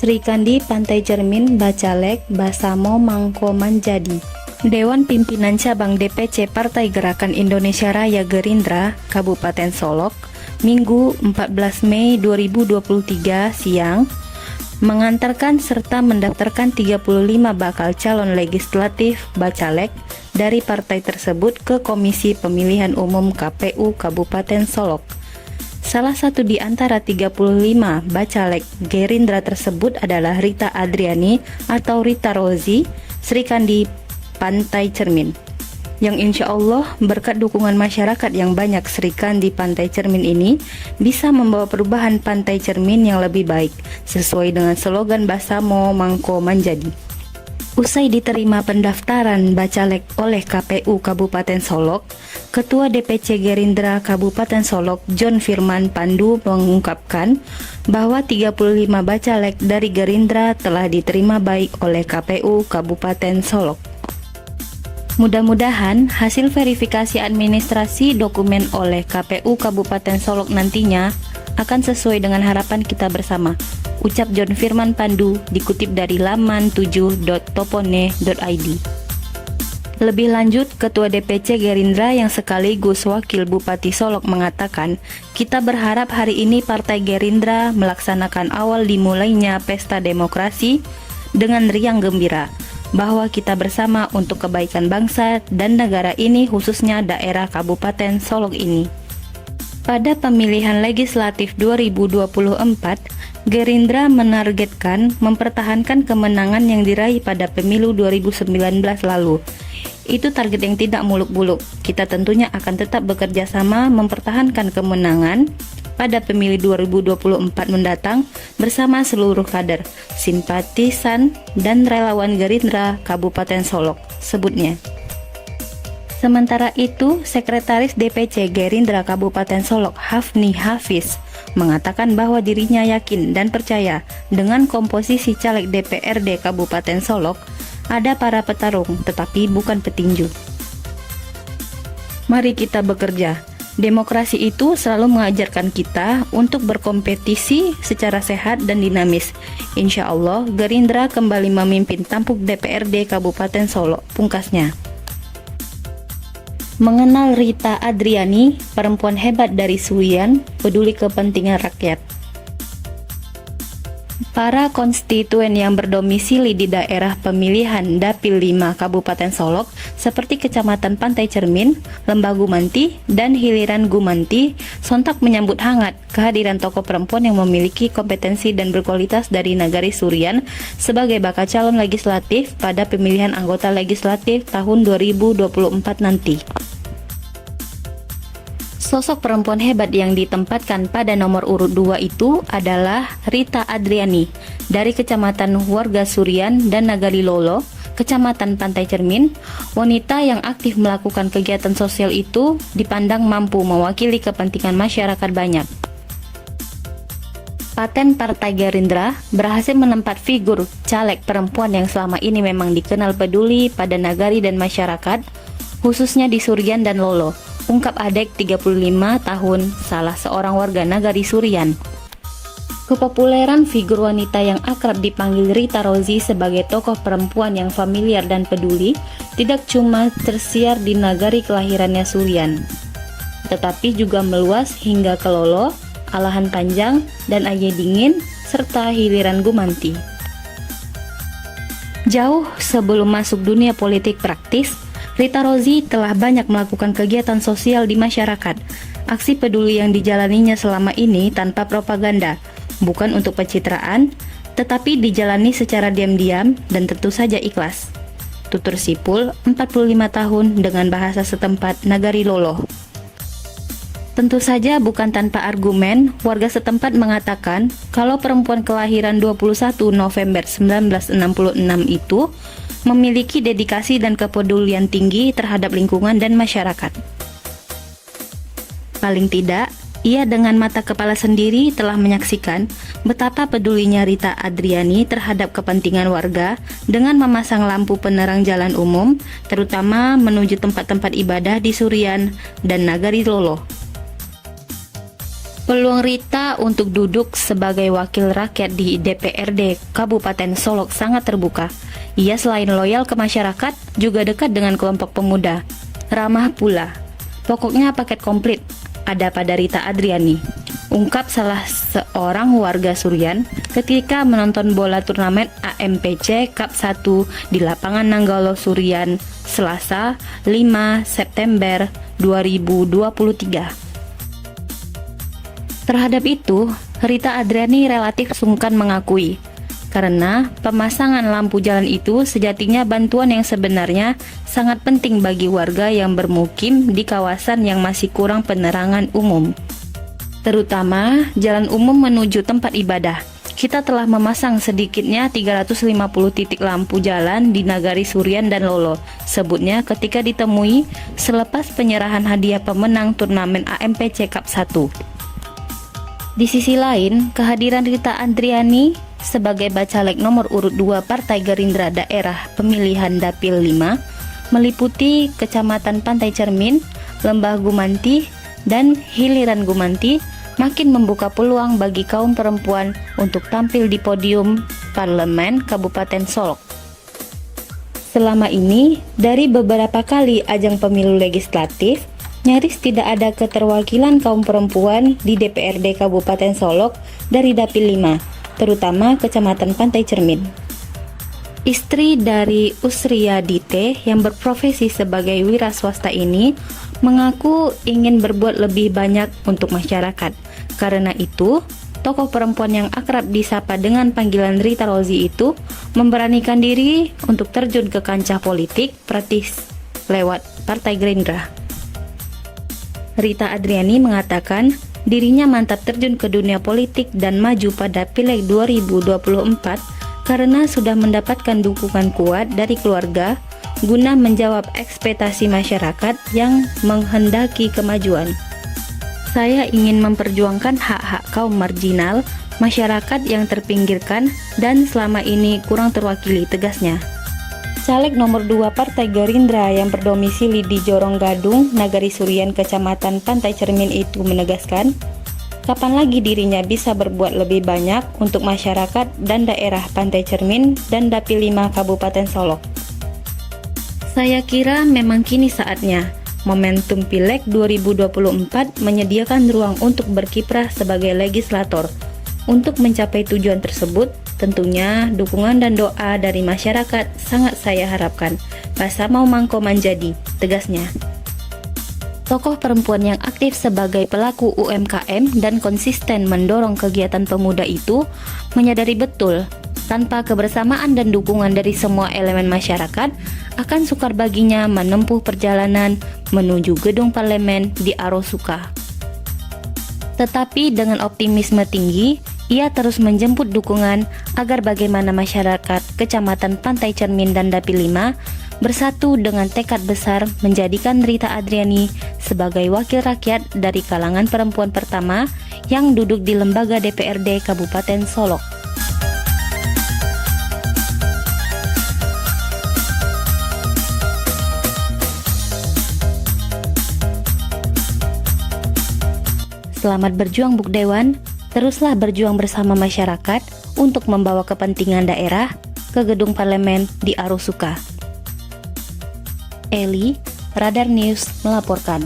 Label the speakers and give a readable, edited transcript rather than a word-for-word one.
Speaker 1: Srikandi Pantai Cermin Bacalek Basamo Mangko Manjadi. Dewan Pimpinan Cabang DPC Partai Gerakan Indonesia Raya Gerindra Kabupaten Solok Minggu 14 Mei 2023 siang mengantarkan serta mendaftarkan 35 bakal calon legislatif Bacalek dari partai tersebut ke Komisi Pemilihan Umum KPU Kabupaten Solok. Salah satu di antara 35 bacalek Gerindra tersebut adalah Rita Adriani atau Rita Rozi Srikandi Pantai Cermin, yang insya Allah berkat dukungan masyarakat yang banyak, Srikandi Pantai Cermin ini bisa membawa perubahan Pantai Cermin yang lebih baik sesuai dengan slogan Basamo Mangko Manjadi. Usai diterima pendaftaran bacalek oleh KPU Kabupaten Solok, Ketua DPC Gerindra Kabupaten Solok John Firman Pandu mengungkapkan bahwa 35 bacalek dari Gerindra telah diterima baik oleh KPU Kabupaten Solok. Mudah-mudahan hasil verifikasi administrasi dokumen oleh KPU Kabupaten Solok nantinya akan sesuai dengan harapan kita bersama, ucap John Firman Pandu dikutip dari laman 7.topone.id. Lebih lanjut, Ketua DPC Gerindra yang sekaligus Wakil Bupati Solok mengatakan, kita berharap hari ini Partai Gerindra melaksanakan awal dimulainya pesta demokrasi dengan riang gembira, bahwa kita bersama untuk kebaikan bangsa dan negara ini, khususnya daerah Kabupaten Solok ini. Pada pemilihan legislatif 2024, Gerindra menargetkan mempertahankan kemenangan yang diraih pada pemilu 2019 lalu. Itu target yang tidak muluk-muluk. Kita tentunya akan tetap bekerja sama mempertahankan kemenangan pada pemilu 2024 mendatang bersama seluruh kader, simpatisan, dan relawan Gerindra Kabupaten Solok, sebutnya. Sementara itu, Sekretaris DPC Gerindra Kabupaten Solok Hafni Hafiz mengatakan bahwa dirinya yakin dan percaya dengan komposisi caleg DPRD Kabupaten Solok ada para petarung tetapi bukan petinju. Mari kita bekerja. Demokrasi itu selalu mengajarkan kita untuk berkompetisi secara sehat dan dinamis. Insya Allah, Gerindra kembali memimpin tampuk DPRD Kabupaten Solok, pungkasnya. Mengenal Rita Adriani, perempuan hebat dari Sulian, peduli kepentingan rakyat. Para konstituen yang berdomisili di daerah pemilihan Dapil 5 Kabupaten Solok seperti Kecamatan Pantai Cermin, Lembah Gumanti, dan Hiliran Gumanti sontak menyambut hangat kehadiran tokoh perempuan yang memiliki kompetensi dan berkualitas dari Nagari Sulian sebagai bakal calon legislatif pada pemilihan anggota legislatif tahun 2024 nanti. Sosok perempuan hebat yang ditempatkan pada nomor urut 2 itu adalah Rita Adriani dari Kecamatan Warga Surian dan Nagari Lolo, Kecamatan Pantai Cermin. Wanita yang aktif melakukan kegiatan sosial itu dipandang mampu mewakili kepentingan masyarakat banyak. Paten Partai Gerindra berhasil menempat figur caleg perempuan yang selama ini memang dikenal peduli pada nagari dan masyarakat, khususnya di Surian dan Lolo, ungkap Adek 35 tahun, salah seorang warga Nagari Surian. Kepopuleran figur wanita yang akrab dipanggil Rita Rozi sebagai tokoh perempuan yang familiar dan peduli tidak cuma tersiar di nagari kelahirannya Surian, tetapi juga meluas hingga ke Lolo, Alahan Panjang, dan Aye Dingin, serta Hiliran Gumanti. Jauh sebelum masuk dunia politik praktis, Rita Rozi telah banyak melakukan kegiatan sosial di masyarakat. Aksi peduli yang dijalaninya selama ini tanpa propaganda, bukan untuk pencitraan, tetapi dijalani secara diam-diam dan tentu saja ikhlas. Tutur Sipul, 45 tahun, dengan bahasa setempat Nagari Lolo. Tentu saja bukan tanpa argumen, warga setempat mengatakan kalau perempuan kelahiran 21 November 1966 itu memiliki dedikasi dan kepedulian tinggi terhadap lingkungan dan masyarakat. Paling tidak, ia dengan mata kepala sendiri telah menyaksikan betapa pedulinya Rita Adriani terhadap kepentingan warga dengan memasang lampu penerang jalan umum, terutama menuju tempat-tempat ibadah di Surian dan Nagari Lolo. Peluang Rita untuk duduk sebagai wakil rakyat di DPRD Kabupaten Solok sangat terbuka. Ia selain loyal ke masyarakat, juga dekat dengan kelompok pemuda. Ramah pula. Pokoknya paket komplit ada pada Rita Adriani, ungkap salah seorang warga Surian ketika menonton bola turnamen AMPC Cup 1 di lapangan Nanggalo Surian, Selasa 5 September 2023. Terhadap itu, Rita Adriani relatif sungkan mengakui, karena pemasangan lampu jalan itu sejatinya bantuan yang sebenarnya sangat penting bagi warga yang bermukim di kawasan yang masih kurang penerangan umum, terutama jalan umum menuju tempat ibadah. Kita telah memasang sedikitnya 350 titik lampu jalan di Nagari Surian dan Lolo, sebutnya ketika ditemui selepas penyerahan hadiah pemenang turnamen AMPC Cup 1. Di sisi lain, kehadiran Rita Adriani sebagai Bacalek nomor urut 2 Partai Gerindra Daerah Pemilihan Dapil 5 meliputi Kecamatan Pantai Cermin, Lembah Gumanti, dan Hiliran Gumanti makin membuka peluang bagi kaum perempuan untuk tampil di podium Parlemen Kabupaten Solok. Selama ini, dari beberapa kali ajang pemilu legislatif, nyaris tidak ada keterwakilan kaum perempuan di DPRD Kabupaten Solok dari Dapil 5, terutama Kecamatan Pantai Cermin. Istri dari Usria Dite yang berprofesi sebagai wira swasta ini mengaku ingin berbuat lebih banyak untuk masyarakat. Karena itu, tokoh perempuan yang akrab disapa dengan panggilan Rita Rozi itu memberanikan diri untuk terjun ke kancah politik praktis lewat Partai Gerindra. Rita Adriani mengatakan dirinya mantap terjun ke dunia politik dan maju pada Pileg 2024 karena sudah mendapatkan dukungan kuat dari keluarga guna menjawab ekspektasi masyarakat yang menghendaki kemajuan. Saya ingin memperjuangkan hak-hak kaum marginal, masyarakat yang terpinggirkan dan selama ini kurang terwakili, tegasnya. Caleg nomor 2 Partai Gerindra yang berdomisili di Jorong Gadung, Nagari Surian, Kecamatan Pantai Cermin itu menegaskan, kapan lagi dirinya bisa berbuat lebih banyak untuk masyarakat dan daerah Pantai Cermin dan Dapil 5 Kabupaten Solok. Saya kira memang kini saatnya. Momentum Pileg 2024 menyediakan ruang untuk berkiprah sebagai legislator. Untuk mencapai tujuan tersebut, tentunya dukungan dan doa dari masyarakat sangat saya harapkan. Basa mau mangko manjadi, tegasnya. Tokoh perempuan yang aktif sebagai pelaku UMKM dan konsisten mendorong kegiatan pemuda itu menyadari betul, tanpa kebersamaan dan dukungan dari semua elemen masyarakat, akan sukar baginya menempuh perjalanan menuju gedung parlemen di Arosuka. Tetapi dengan optimisme tinggi, ia terus menjemput dukungan agar bagaimana masyarakat Kecamatan Pantai Cermin dan Dapil 5 bersatu dengan tekad besar menjadikan Rita Adriani sebagai wakil rakyat dari kalangan perempuan pertama yang duduk di lembaga DPRD Kabupaten Solok. Selamat berjuang Buk Dewan. Teruslah berjuang bersama masyarakat untuk membawa kepentingan daerah ke gedung parlemen di Arosuka. Eli, Radar News melaporkan.